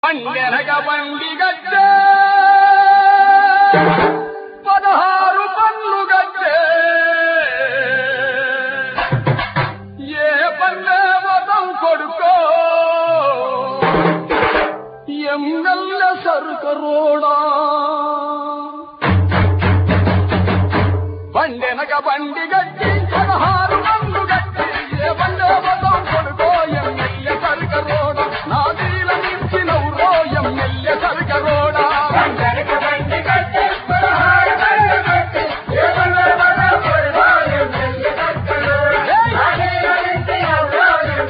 పండెనక బండి గడ్డే 16 పన్ను గడ్డే ఏ పల్లె వదం కొడుకో ఎమ్మెల్ల సరుకరోడా పండెనక బండి గడ్డి 16 పన్ను గడ్డి ఏ పల్లె వదం కొడుకో ఎమ్మెల్ల సరుకరోడా నా దీల నిచ్చినవురో ఎమ్మెల్ల సరుకరోడా పండెనక బండి గడ్డి 16 పన్ను గడ్డి ఏ పల్లె వదం కొడుకో ఎమ్మెల్ల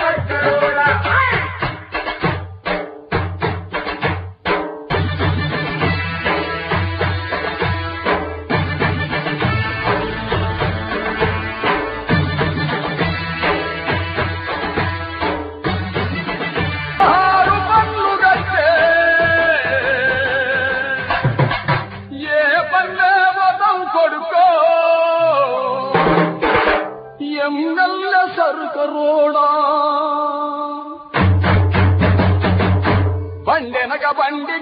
సరుకరోడా నా దీల నిచ్చినవురో ఎమ్మెల్ల సరుకరోడా ఎమ్మెల్ల సరుకరోడా పండెనక బండి